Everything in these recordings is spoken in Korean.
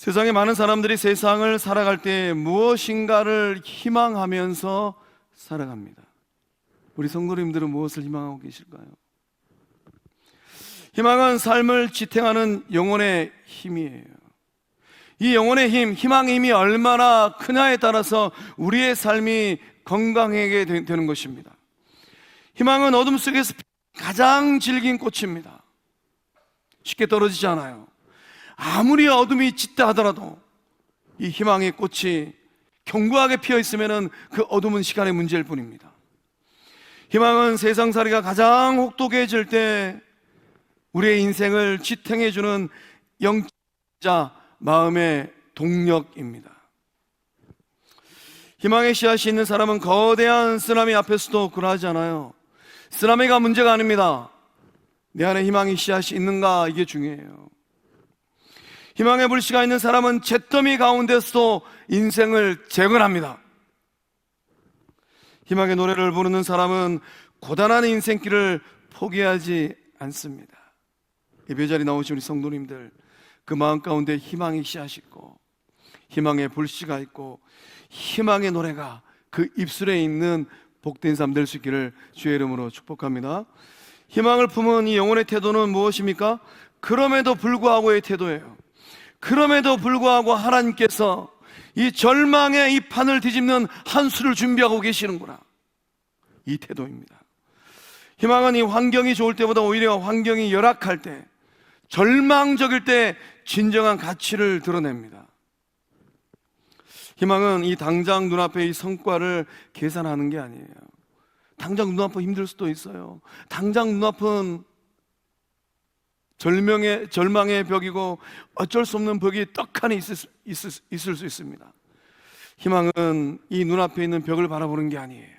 세상에 많은 사람들이 세상을 살아갈 때 무엇인가를 희망하면서 살아갑니다. 우리 성도님들은 무엇을 희망하고 계실까요? 희망은 삶을 지탱하는 영혼의 힘이에요. 이 영혼의 힘, 희망의 힘이 얼마나 크냐에 따라서 우리의 삶이 건강하게 되는 것입니다. 희망은 어둠 속에서 가장 질긴 꽃입니다. 쉽게 떨어지지 않아요. 아무리 어둠이 짙다 하더라도 이 희망의 꽃이 견고하게 피어 있으면 그 어둠은 시간의 문제일 뿐입니다. 희망은 세상살이가 가장 혹독해질 때 우리의 인생을 지탱해주는 영자 마음의 동력입니다. 희망의 씨앗이 있는 사람은 거대한 쓰나미 앞에서도 굴하지 않아요. 쓰나미가 문제가 아닙니다. 내 안에 희망의 씨앗이 있는가, 이게 중요해요. 희망의 불씨가 있는 사람은 잿더미 가운데서도 인생을 재건합니다. 희망의 노래를 부르는 사람은 고단한 인생길을 포기하지 않습니다. 예배자리 나오신 우리 성도님들, 그 마음 가운데 희망의 씨앗이 있고 희망의 불씨가 있고 희망의 노래가 그 입술에 있는 복된 삶 될 수 있기를 주의 이름으로 축복합니다. 희망을 품은 이 영혼의 태도는 무엇입니까? 그럼에도 불구하고의 태도예요. 그럼에도 불구하고 하나님께서 이 절망의 이 판을 뒤집는 한 수를 준비하고 계시는구나, 이 태도입니다. 희망은 이 환경이 좋을 때보다 오히려 환경이 열악할 때, 절망적일 때 진정한 가치를 드러냅니다. 희망은 이 당장 눈앞의 이 성과를 계산하는 게 아니에요. 당장 눈앞은 힘들 수도 있어요. 당장 눈앞은 절망의 벽이고 어쩔 수 없는 벽이 떡하니 있을 수 있습니다. 희망은 이 눈앞에 있는 벽을 바라보는 게 아니에요.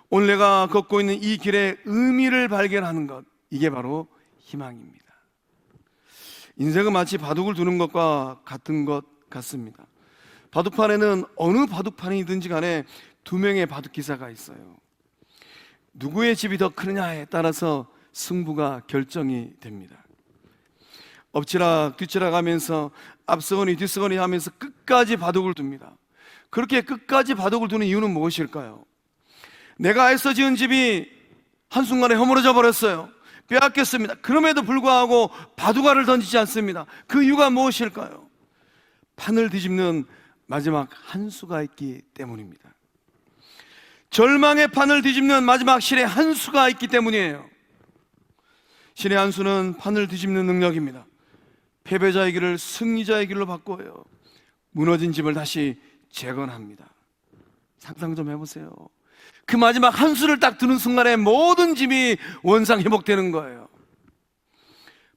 오늘 내가 걷고 있는 이 길의 의미를 발견하는 것, 이게 바로 희망입니다. 인생은 마치 바둑을 두는 것과 같은 것 같습니다. 바둑판에는 어느 바둑판이든지 간에 두 명의 바둑기사가 있어요. 누구의 집이 더 크느냐에 따라서 승부가 결정이 됩니다. 엎치락 뒤치락 하면서 앞서거니 뒤서거니 하면서 끝까지 바둑을 둡니다. 그렇게 끝까지 바둑을 두는 이유는 무엇일까요? 내가 애써 지은 집이 한순간에 허물어져 버렸어요. 빼앗겼습니다. 그럼에도 불구하고 바둑알을 던지지 않습니다. 그 이유가 무엇일까요? 판을 뒤집는 마지막 한 수가 있기 때문입니다. 절망의 판을 뒤집는 마지막 신의 한 수가 있기 때문이에요. 신의 한 수는 판을 뒤집는 능력입니다. 패배자의 길을 승리자의 길로 바꿔요. 무너진 집을 다시 재건합니다. 상상 좀 해보세요. 그 마지막 한 수를 딱 드는 순간에 모든 집이 원상 회복되는 거예요.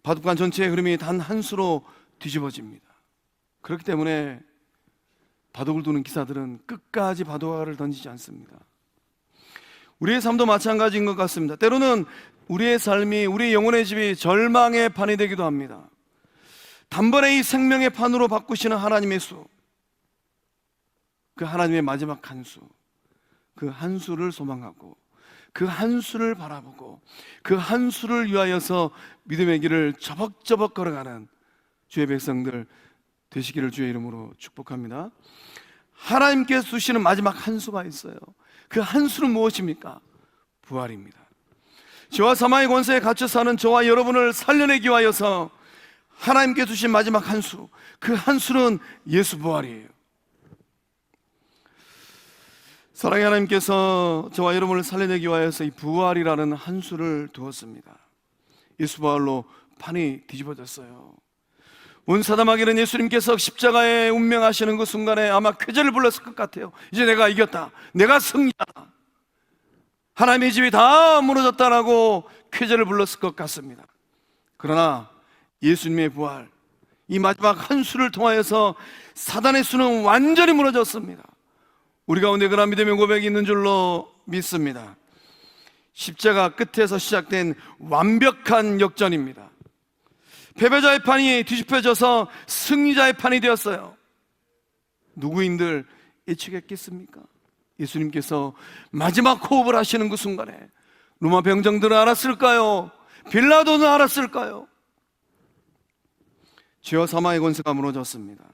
바둑판 전체의 흐름이 단 한 수로 뒤집어집니다. 그렇기 때문에 바둑을 두는 기사들은 끝까지 바둑알을 던지지 않습니다. 우리의 삶도 마찬가지인 것 같습니다. 때로는 우리의 삶이, 우리의 영혼의 집이 절망의 판이 되기도 합니다. 단번에 이 생명의 판으로 바꾸시는 하나님의 수, 그 하나님의 마지막 한 수, 그 한 수를 소망하고 그 한 수를 바라보고 그 한 수를 위하여서 믿음의 길을 저벅저벅 걸어가는 주의 백성들 되시기를 주의 이름으로 축복합니다. 하나님께서 주시는 마지막 한 수가 있어요. 그 한 수는 무엇입니까? 부활입니다. 죄와 사망의 권세에 갇혀 사는 저와 여러분을 살려내기 위하여서 하나님께 주신 마지막 한 수, 그 한 수는 예수 부활이에요. 사랑의 하나님께서 저와 여러분을 살려내기 위하여서 이 부활이라는 한 수를 두었습니다. 예수 부활로 판이 뒤집어졌어요. 원사담하기는 예수님께서 십자가에 운명하시는 그 순간에 아마 쾌재를 불렀을 것 같아요. 이제 내가 이겼다, 내가 승리하다, 하나님의 집이 다 무너졌다라고 쾌재를 불렀을 것 같습니다. 그러나 예수님의 부활, 이 마지막 한 수를 통하여서 사단의 수는 완전히 무너졌습니다. 우리 가운데 그런 믿음의 고백이 있는 줄로 믿습니다. 십자가 끝에서 시작된 완벽한 역전입니다. 패배자의 판이 뒤집혀져서 승리자의 판이 되었어요. 누구인들 예측했겠습니까? 예수님께서 마지막 호흡을 하시는 그 순간에 로마 병정들은 알았을까요? 빌라도는 알았을까요? 죄와 사망의 권세가 무너졌습니다.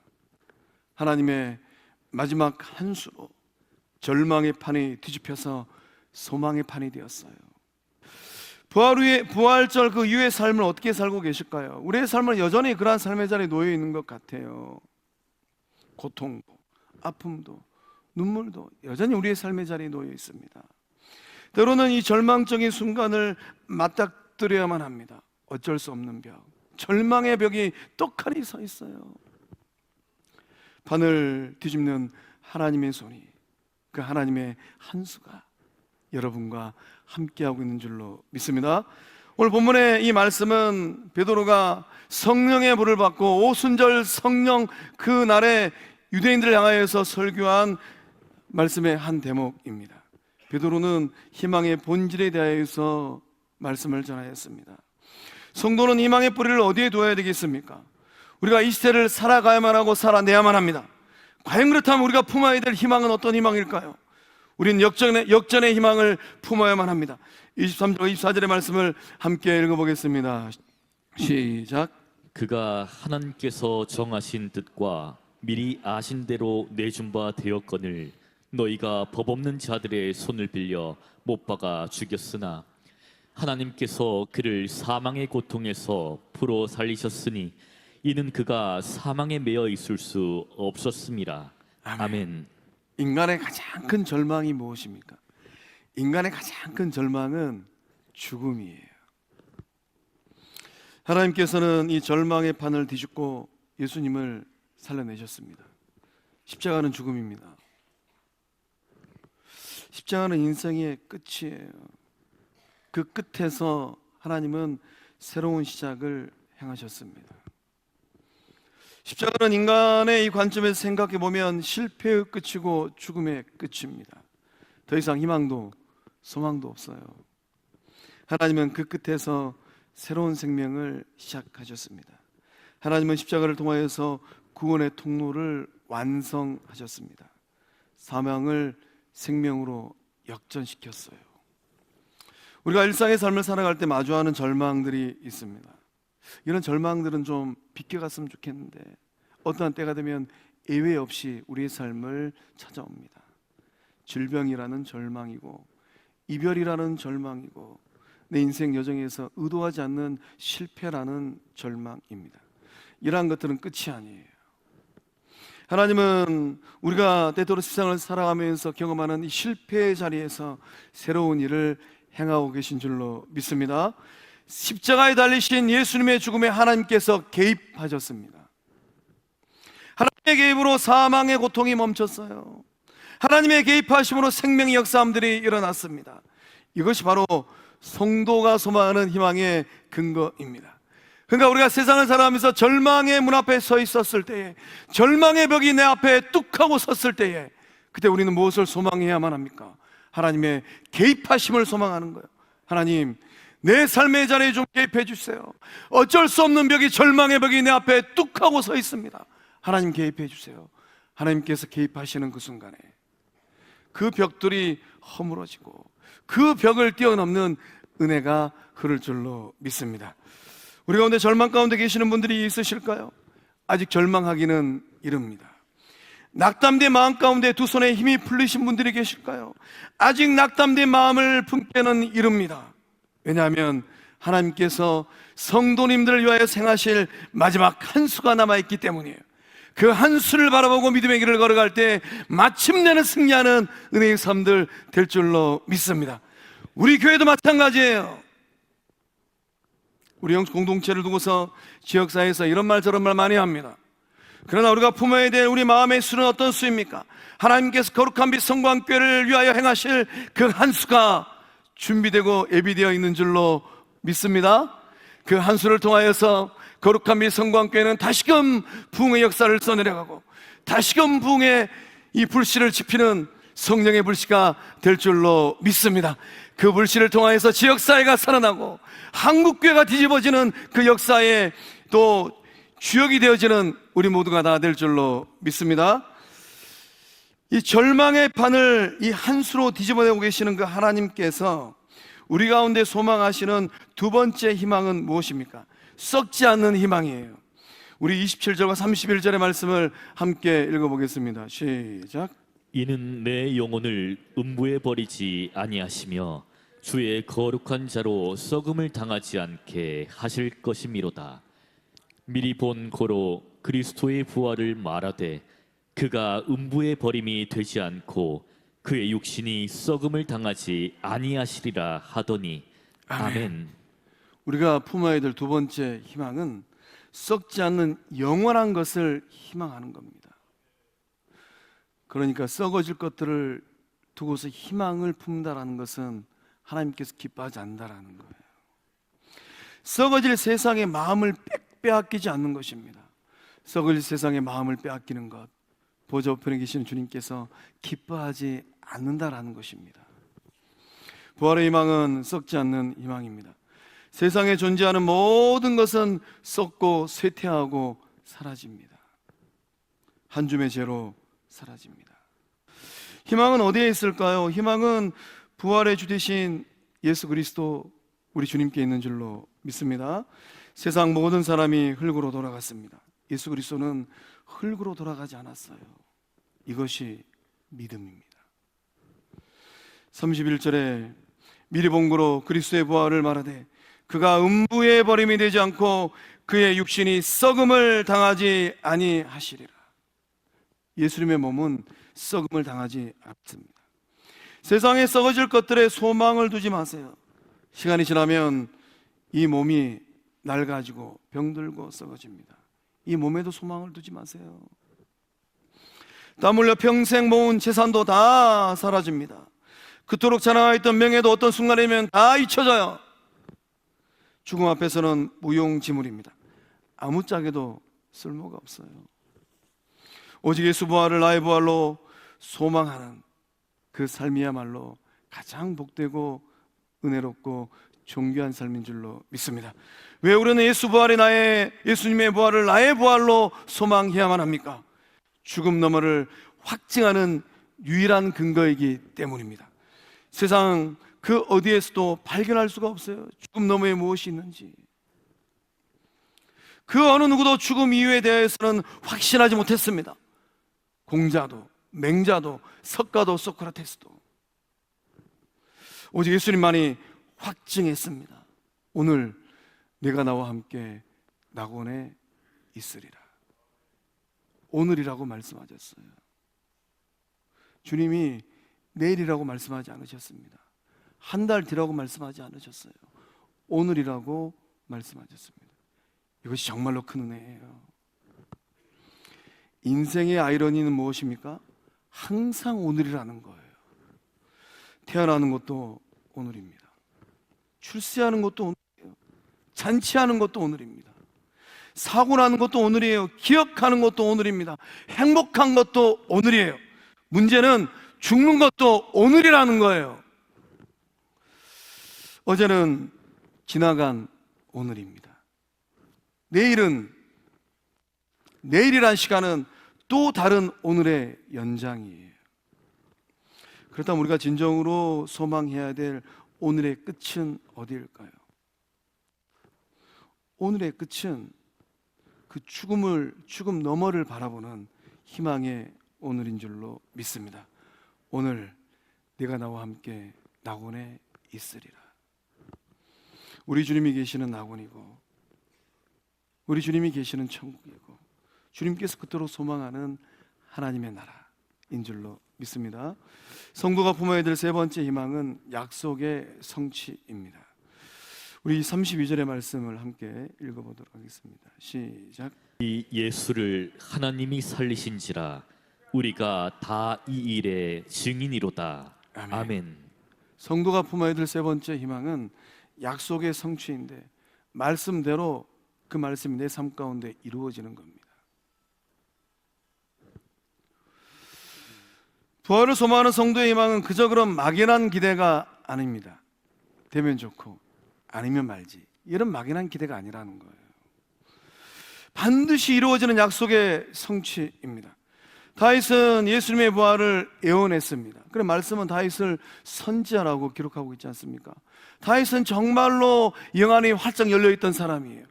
하나님의 마지막 한 수로 절망의 판이 뒤집혀서 소망의 판이 되었어요. 부활절 그 이후의 삶을 어떻게 살고 계실까요? 우리의 삶은 여전히 그러한 삶의 자리에 놓여 있는 것 같아요. 고통도, 아픔도, 눈물도 여전히 우리의 삶의 자리에 놓여 있습니다. 때로는 이 절망적인 순간을 맞닥뜨려야만 합니다. 어쩔 수 없는 벽, 절망의 벽이 떡하니 서 있어요. 판을 뒤집는 하나님의 손이, 그 하나님의 한 수가 여러분과 함께하고 있는 줄로 믿습니다. 오늘 본문의 이 말씀은 베드로가 성령의 불을 받고 오순절 성령 그 날에 유대인들을 향하여서 설교한 말씀의 한 대목입니다. 베드로는 희망의 본질에 대하여서 말씀을 전하였습니다. 성도는 희망의 뿌리를 어디에 두어야 되겠습니까? 우리가 이 시대를 살아가야만 하고 살아내야만 합니다. 과연 그렇다면 우리가 품어야 될 희망은 어떤 희망일까요? 우리는 역전의 희망을 품어야만 합니다. 23절 24절의 말씀을 함께 읽어보겠습니다. 시작. 그가 하나님께서 정하신 뜻과 미리 아신 대로 내준 바 되었거늘 너희가 법 없는 자들의 손을 빌려 못 박아 죽였으나 하나님께서 그를 사망의 고통에서 풀어 살리셨으니 이는 그가 사망에 매여 있을 수 없었습니다. 아멘. 인간의 가장 큰 절망이 무엇입니까? 인간의 가장 큰 절망은 죽음이에요. 하나님께서는 이 절망의 판을 뒤집고 예수님을 살려내셨습니다. 십자가는 죽음입니다. 십자가는 인생의 끝이에요. 그 끝에서 하나님은 새로운 시작을 행하셨습니다. 십자가는 인간의 이 관점에서 생각해 보면 실패의 끝이고 죽음의 끝입니다. 더 이상 희망도 소망도 없어요. 하나님은 그 끝에서 새로운 생명을 시작하셨습니다. 하나님은 십자가를 통하여서 구원의 통로를 완성하셨습니다. 사망을 생명으로 역전시켰어요. 우리가 일상의 삶을 살아갈 때 마주하는 절망들이 있습니다. 이런 절망들은 좀 비껴갔으면 좋겠는데 어떠한 때가 되면 예외 없이 우리의 삶을 찾아옵니다. 질병이라는 절망이고 이별이라는 절망이고 내 인생 여정에서 의도하지 않는 실패라는 절망입니다. 이러한 것들은 끝이 아니에요. 하나님은 우리가 때때로 세상을 살아가면서 경험하는 이 실패의 자리에서 새로운 일을 행하고 계신 줄로 믿습니다. 십자가에 달리신 예수님의 죽음에 하나님께서 개입하셨습니다. 하나님의 개입으로 사망의 고통이 멈췄어요. 하나님의 개입하심으로 생명의 역사함들이 일어났습니다. 이것이 바로 성도가 소망하는 희망의 근거입니다. 그러니까 우리가 세상을 살아가면서 절망의 문 앞에 서 있었을 때에, 절망의 벽이 내 앞에 뚝 하고 섰을 때에, 그때 우리는 무엇을 소망해야만 합니까? 하나님의 개입하심을 소망하는 거예요. 하나님, 내 삶의 자리에 좀 개입해 주세요. 어쩔 수 없는 벽이, 절망의 벽이 내 앞에 뚝 하고 서 있습니다. 하나님 개입해 주세요. 하나님께서 개입하시는 그 순간에 그 벽들이 허물어지고 그 벽을 뛰어넘는 은혜가 흐를 줄로 믿습니다. 우리 가운데 절망 가운데 계시는 분들이 있으실까요? 아직 절망하기는 이릅니다. 낙담된 마음 가운데 두 손에 힘이 풀리신 분들이 계실까요? 아직 낙담된 마음을 품기는 이릅니다. 왜냐하면 하나님께서 성도님들을 위하여 생하실 마지막 한 수가 남아있기 때문이에요. 그 한 수를 바라보고 믿음의 길을 걸어갈 때 마침내는 승리하는 은혜의 삶들 될 줄로 믿습니다. 우리 교회도 마찬가지예요. 우리 공동체를 두고서 지역사회에서 이런 말 저런 말 많이 합니다. 그러나 우리가 품어야 될 우리 마음의 수는 어떤 수입니까? 하나님께서 거룩한 빛 성광교회를 위하여 행하실 그 한 수가 준비되고 예비되어 있는 줄로 믿습니다. 그 한 수를 통하여서 거룩한 빛 성광교회는 다시금 부흥의 역사를 써내려가고 다시금 부흥의 이 불씨를 지피는 성령의 불씨가 될 줄로 믿습니다. 그 불씨를 통하여서 지역사회가 살아나고 한국교회가 뒤집어지는 그 역사에 또 주역이 되어지는 우리 모두가 다 될 줄로 믿습니다. 이 절망의 판을 이 한 수로 뒤집어내고 계시는 그 하나님께서 우리 가운데 소망하시는 두 번째 희망은 무엇입니까? 썩지 않는 희망이에요. 우리 27절과 31절의 말씀을 함께 읽어보겠습니다. 시작. 이는 내 영혼을 음부에 버리지 아니하시며 주의 거룩한 자로 썩음을 당하지 않게 하실 것이미로다. 미리 본 고로 그리스도의 부활을 말하되 그가 음부에 버림이 되지 않고 그의 육신이 썩음을 당하지 아니하시리라 하더니 아멘. 우리가 품어야 될 두 번째 희망은 썩지 않는 영원한 것을 희망하는 겁니다. 그러니까 썩어질 것들을 두고서 희망을 품는다라는 것은 하나님께서 기뻐하지 않는다라는 거예요. 썩어질 세상의 마음을 빼앗기지 않는 것입니다. 썩어질 세상의 마음을 빼앗기는 것, 보좌 우편에 계시는 주님께서 기뻐하지 않는다라는 것입니다. 부활의 희망은 썩지 않는 희망입니다. 세상에 존재하는 모든 것은 썩고 쇠퇴하고 사라집니다. 한 줌의 재로 사라집니다. 희망은 어디에 있을까요? 희망은 부활의 주 되신 예수 그리스도 우리 주님께 있는 줄로 믿습니다. 세상 모든 사람이 흙으로 돌아갔습니다. 예수 그리스도는 흙으로 돌아가지 않았어요. 이것이 믿음입니다. 31절에 미리 본 고로 그리스도의 부활을 말하되 그가 음부에 버림이 되지 않고 그의 육신이 썩음을 당하지 아니하시리라. 예수님의 몸은 썩음을 당하지 않습니다. 세상에 썩어질 것들에 소망을 두지 마세요. 시간이 지나면 이 몸이 낡아지고 병들고 썩어집니다. 이 몸에도 소망을 두지 마세요. 땀 흘려 평생 모은 재산도 다 사라집니다. 그토록 자랑하였던 명예도 어떤 순간이면 다 잊혀져요. 죽음 앞에서는 무용지물입니다. 아무짝에도 쓸모가 없어요. 오직 예수 부활을 나의 부활로 소망하는 그 삶이야말로 가장 복되고 은혜롭고 존귀한 삶인 줄로 믿습니다. 왜 우리는 예수님의 부활을 나의 부활로 소망해야만 합니까? 죽음 너머를 확증하는 유일한 근거이기 때문입니다. 세상 그 어디에서도 발견할 수가 없어요. 죽음 너머에 무엇이 있는지. 그 어느 누구도 죽음 이유에 대해서는 확신하지 못했습니다. 공자도, 맹자도, 석가도, 소크라테스도. 오직 예수님만이 확증했습니다. 오늘 내가 나와 함께 낙원에 있으리라. 오늘이라고 말씀하셨어요. 주님이 내일이라고 말씀하지 않으셨습니다. 한 달 뒤라고 말씀하지 않으셨어요. 오늘이라고 말씀하셨습니다. 이것이 정말로 큰 은혜예요. 인생의 아이러니는 무엇입니까? 항상 오늘이라는 거예요. 태어나는 것도 오늘입니다. 출세하는 것도 오늘이에요. 잔치하는 것도 오늘입니다. 사고 나는 것도 오늘이에요. 기억하는 것도 오늘입니다. 행복한 것도 오늘이에요. 문제는 죽는 것도 오늘이라는 거예요. 어제는 지나간 오늘입니다. 내일이란 시간은 또 다른 오늘의 연장이에요. 그렇다면 우리가 진정으로 소망해야 될 오늘의 끝은 어디일까요? 오늘의 끝은 그 죽음 너머를 바라보는 희망의 오늘인 줄로 믿습니다. 오늘 내가 나와 함께 낙원에 있으리라. 우리 주님이 계시는 낙원이고 우리 주님이 계시는 천국이고 주님께서 그토록 소망하는 하나님의 나라인 줄로 믿습니다. 성도가 품어야 될 세 번째 희망은 약속의 성취입니다. 우리 32절의 말씀을 함께 읽어보도록 하겠습니다. 시작. 이 예수를 하나님이 살리신지라 우리가 다 이 일의 증인이로다. 아멘. 성도가 품어야 될 세 번째 희망은 약속의 성취인데 말씀대로 그 말씀이 내 삶 가운데 이루어지는 겁니다. 부활을 소망하는 성도의 희망은 그저 그런 막연한 기대가 아닙니다. 되면 좋고 아니면 말지, 이런 막연한 기대가 아니라는 거예요. 반드시 이루어지는 약속의 성취입니다. 다윗은 예수님의 부활을 예언했습니다. 그래, 말씀은 다윗을 선지자라고 기록하고 있지 않습니까? 다윗은 정말로 영안이 활짝 열려있던 사람이에요.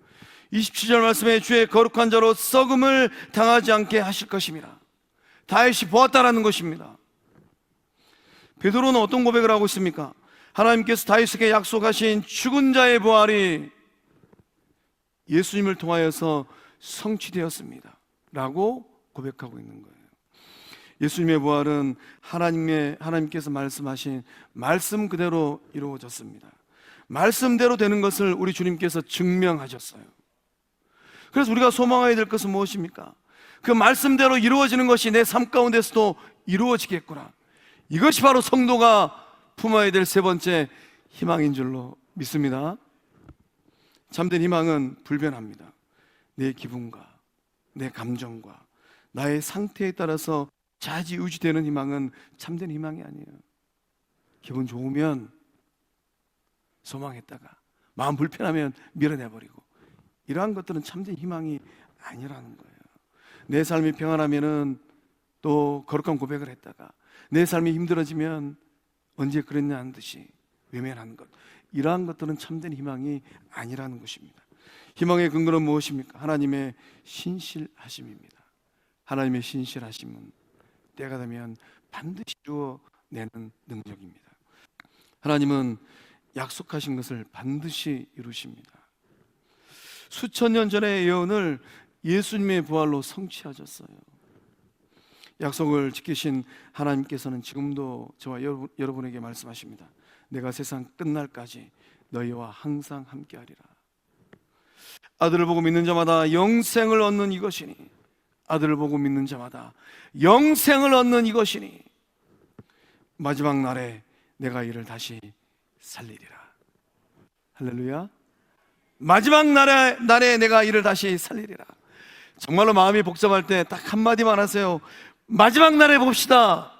27절 말씀에 주의 거룩한 자로 썩음을 당하지 않게 하실 것입니다. 다윗이 보았다라는 것입니다. 베드로는 어떤 고백을 하고 있습니까? 하나님께서 다윗에게 약속하신 죽은 자의 부활이 예수님을 통하여서 성취되었습니다 라고 고백하고 있는 거예요. 예수님의 부활은 하나님께서 말씀하신 말씀 그대로 이루어졌습니다. 말씀대로 되는 것을 우리 주님께서 증명하셨어요. 그래서 우리가 소망해야 될 것은 무엇입니까? 그 말씀대로 이루어지는 것이 내 삶 가운데서도 이루어지겠구나. 이것이 바로 성도가 품어야 될 세 번째 희망인 줄로 믿습니다. 참된 희망은 불변합니다. 내 기분과 내 감정과 나의 상태에 따라서 좌지우지되는 희망은 참된 희망이 아니에요. 기분 좋으면 소망했다가 마음 불편하면 밀어내버리고, 이러한 것들은 참된 희망이 아니라는 거예요. 내 삶이 평안하면은 또 거룩한 고백을 했다가 내 삶이 힘들어지면 언제 그랬냐 하는 듯이 외면하는 것, 이러한 것들은 참된 희망이 아니라는 것입니다. 희망의 근거는 무엇입니까? 하나님의 신실하심입니다. 하나님의 신실하심은 때가 되면 반드시 이루어내는 능력입니다. 하나님은 약속하신 것을 반드시 이루십니다. 수천 년 전의 예언을 예수님의 부활로 성취하셨어요. 약속을 지키신 하나님께서는 지금도 저와 여러분에게 말씀하십니다. 내가 세상 끝날까지 너희와 항상 함께하리라. 아들을 보고 믿는 자마다 영생을 얻는 이것이니, 아들을 보고 믿는 자마다 영생을 얻는 이것이니 마지막 날에 내가 이를 다시 살리리라. 할렐루야. 마지막 날에 내가 이를 다시 살리리라. 정말로 마음이 복잡할 때 딱 한마디만 하세요. 마지막 날에 봅시다.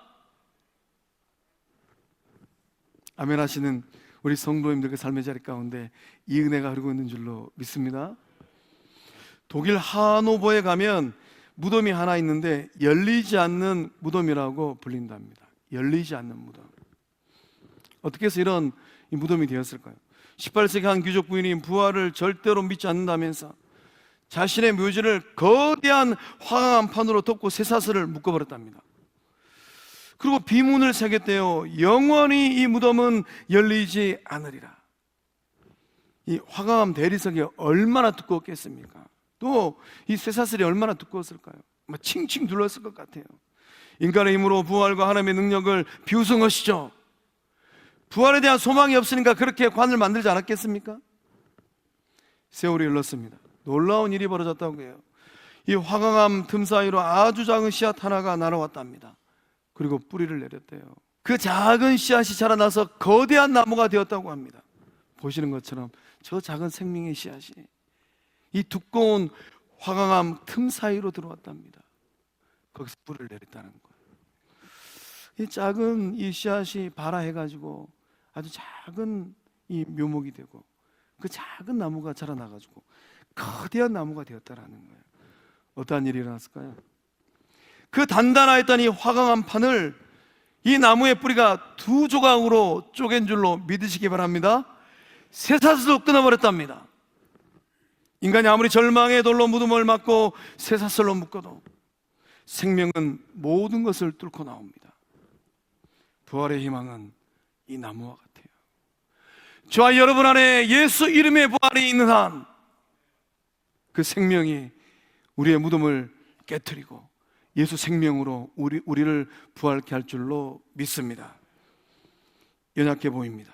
아멘 하시는 우리 성도님들의 삶의 자리 가운데 이 은혜가 흐르고 있는 줄로 믿습니다. 독일 하노버에 가면 무덤이 하나 있는데 열리지 않는 무덤이라고 불린답니다. 열리지 않는 무덤. 어떻게 해서 이런 이 무덤이 되었을까요? 18세기 한 귀족 부인이 부활을 절대로 믿지 않는다면서 자신의 묘지를 거대한 화강암 판으로 덮고 쇠사슬을 묶어버렸답니다. 그리고 비문을 새겼대요. 영원히 이 무덤은 열리지 않으리라. 이 화강암 대리석이 얼마나 두꺼웠겠습니까? 또 이 쇠사슬이 얼마나 두꺼웠을까요? 칭칭 둘렀을 것 같아요. 인간의 힘으로 부활과 하나님의 능력을 비웃은 것이죠. 부활에 대한 소망이 없으니까 그렇게 관을 만들지 않았겠습니까? 세월이 흘렀습니다. 놀라운 일이 벌어졌다고 해요. 이 화강암 틈 사이로 아주 작은 씨앗 하나가 날아왔답니다. 그리고 뿌리를 내렸대요. 그 작은 씨앗이 자라나서 거대한 나무가 되었다고 합니다. 보시는 것처럼 저 작은 생명의 씨앗이 이 두꺼운 화강암 틈 사이로 들어왔답니다. 거기서 뿌리를 내렸다는 거예요. 이 작은 이 씨앗이 발아해가지고 아주 작은 이 묘목이 되고 그 작은 나무가 자라나가지고 거대한 나무가 되었다라는 거예요. 어떠한 일이 일어났을까요? 그 단단하였던 이 화강암 판을 이 나무의 뿌리가 두 조각으로 쪼갠 줄로 믿으시기 바랍니다. 쇠사슬로 끊어버렸답니다. 인간이 아무리 절망의 돌로 무덤을 막고 쇠사슬로 묶어도 생명은 모든 것을 뚫고 나옵니다. 부활의 희망은 이 나무와 같아요. 저와 여러분 안에 예수 이름의 부활이 있는 한 그 생명이 우리의 무덤을 깨트리고 예수 생명으로 우리를 부활케 할 줄로 믿습니다. 연약해 보입니다.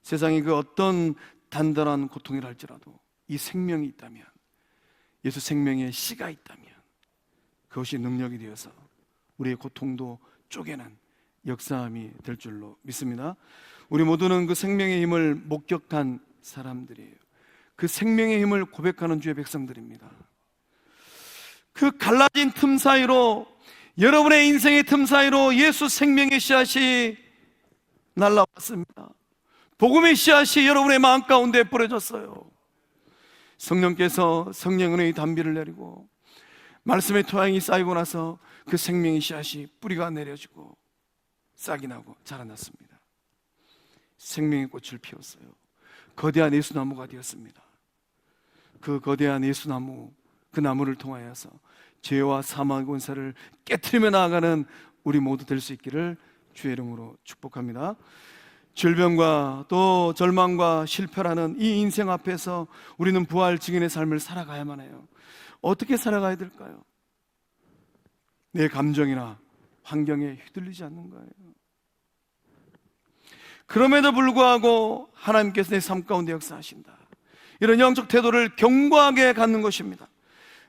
세상이 그 어떤 단단한 고통이라 할지라도 이 생명이 있다면, 예수 생명의 씨가 있다면 그것이 능력이 되어서 우리의 고통도 쪼개는 역사함이 될 줄로 믿습니다. 우리 모두는 그 생명의 힘을 목격한 사람들이에요. 그 생명의 힘을 고백하는 주의 백성들입니다. 그 갈라진 틈 사이로, 여러분의 인생의 틈 사이로 예수 생명의 씨앗이 날라왔습니다. 복음의 씨앗이 여러분의 마음 가운데 뿌려졌어요. 성령께서 성령의 단비를 내리고 말씀의 토양이 쌓이고 나서 그 생명의 씨앗이 뿌리가 내려지고 싹이 나고 자라났습니다. 생명의 꽃을 피웠어요. 거대한 예수나무가 되었습니다. 그 거대한 예수나무, 그 나무를 통하여서 죄와 사망 권세를 깨트리며 나아가는 우리 모두 될 수 있기를 주의 이름으로 축복합니다. 질병과 또 절망과 실패라는 이 인생 앞에서 우리는 부활 증인의 삶을 살아가야만 해요. 어떻게 살아가야 될까요? 내 감정이나 환경에 휘둘리지 않는 거예요. 그럼에도 불구하고 하나님께서 내 삶 가운데 역사하신다. 이런 영적 태도를 견고하게 갖는 것입니다.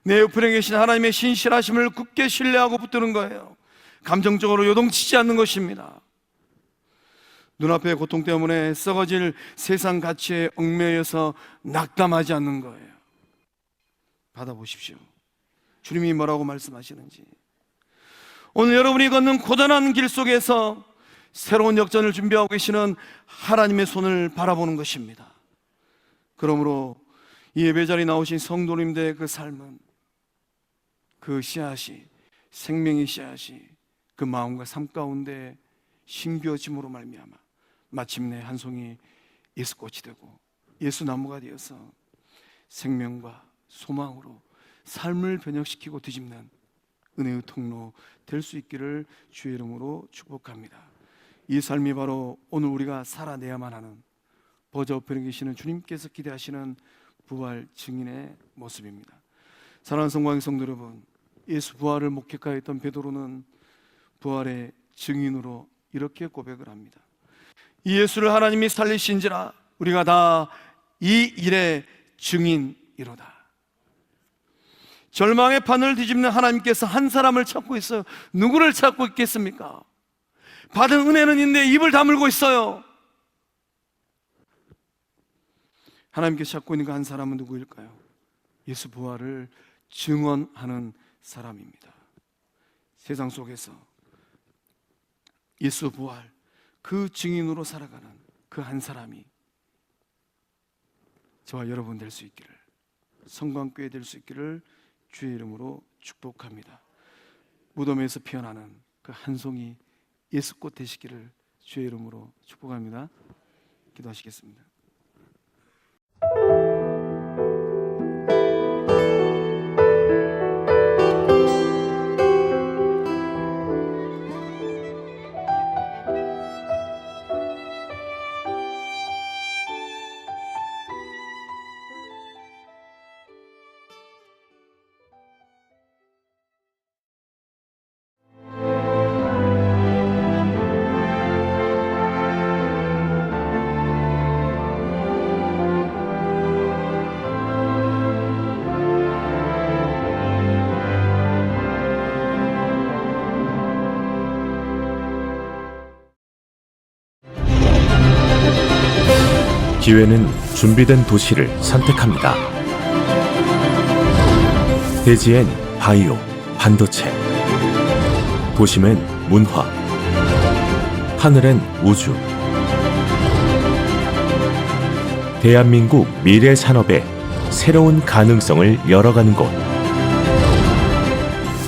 내 옆에 계신 하나님의 신실하심을 굳게 신뢰하고 붙드는 거예요. 감정적으로 요동치지 않는 것입니다. 눈앞의 고통 때문에 썩어질 세상 가치에 얽매여서 낙담하지 않는 거예요. 받아보십시오. 주님이 뭐라고 말씀하시는지. 오늘 여러분이 걷는 고단한 길 속에서 새로운 역전을 준비하고 계시는 하나님의 손을 바라보는 것입니다. 그러므로 이 예배자리에 나오신 성도님들의 그 삶은 그 씨앗이, 생명의 씨앗이 그 마음과 삶 가운데 심겨짐으로 말미암아 마침내 한 송이 예수꽃이 되고 예수나무가 되어서 생명과 소망으로 삶을 변혁시키고 뒤집는 은혜의 통로 될 수 있기를 주의 이름으로 축복합니다. 이 삶이 바로 오늘 우리가 살아내야만 하는 보좌 우편에 계시는 주님께서 기대하시는 부활 증인의 모습입니다. 사랑하는 성광의 성도 여러분, 예수 부활을 목격하였던 베드로는 부활의 증인으로 이렇게 고백을 합니다. 이 예수를 하나님이 살리신지라 우리가 다 이 일의 증인이로다. 절망의 판을 뒤집는 하나님께서 한 사람을 찾고 있어요. 누구를 찾고 있겠습니까? 받은 은혜는 있는데 입을 다물고 있어요. 하나님께서 찾고 있는 그 한 사람은 누구일까요? 예수 부활을 증언하는 사람입니다. 세상 속에서 예수 부활 그 증인으로 살아가는 그 한 사람이 저와 여러분 될 수 있기를, 성광교회 될 수 있기를 주의 이름으로 축복합니다. 무덤에서 피어나는 그 한 송이 예수꽃 되시기를 주의 이름으로 축복합니다. 기도하시겠습니다. 기회는 준비된 도시를 선택합니다. 대지엔 바이오, 반도체, 도심엔 문화, 하늘엔 우주. 대한민국 미래 산업의 새로운 가능성을 열어가는 곳.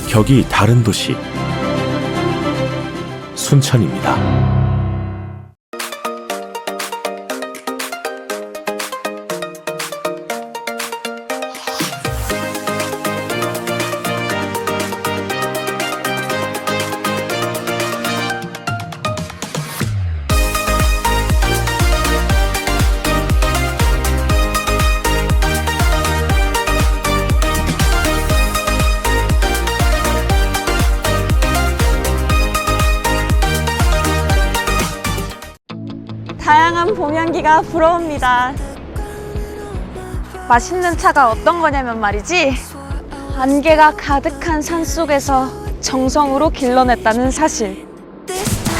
격이 다른 도시, 순천입니다. 다양한 봄 향기가 부러웁니다. 맛있는 차가 어떤 거냐면 말이지, 안개가 가득한 산속에서 정성으로 길러냈다는 사실.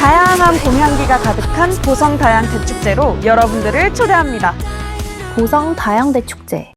다양한 봄 향기가 가득한 보성 다양 대축제로 여러분들을 초대합니다. 보성 다양대 축제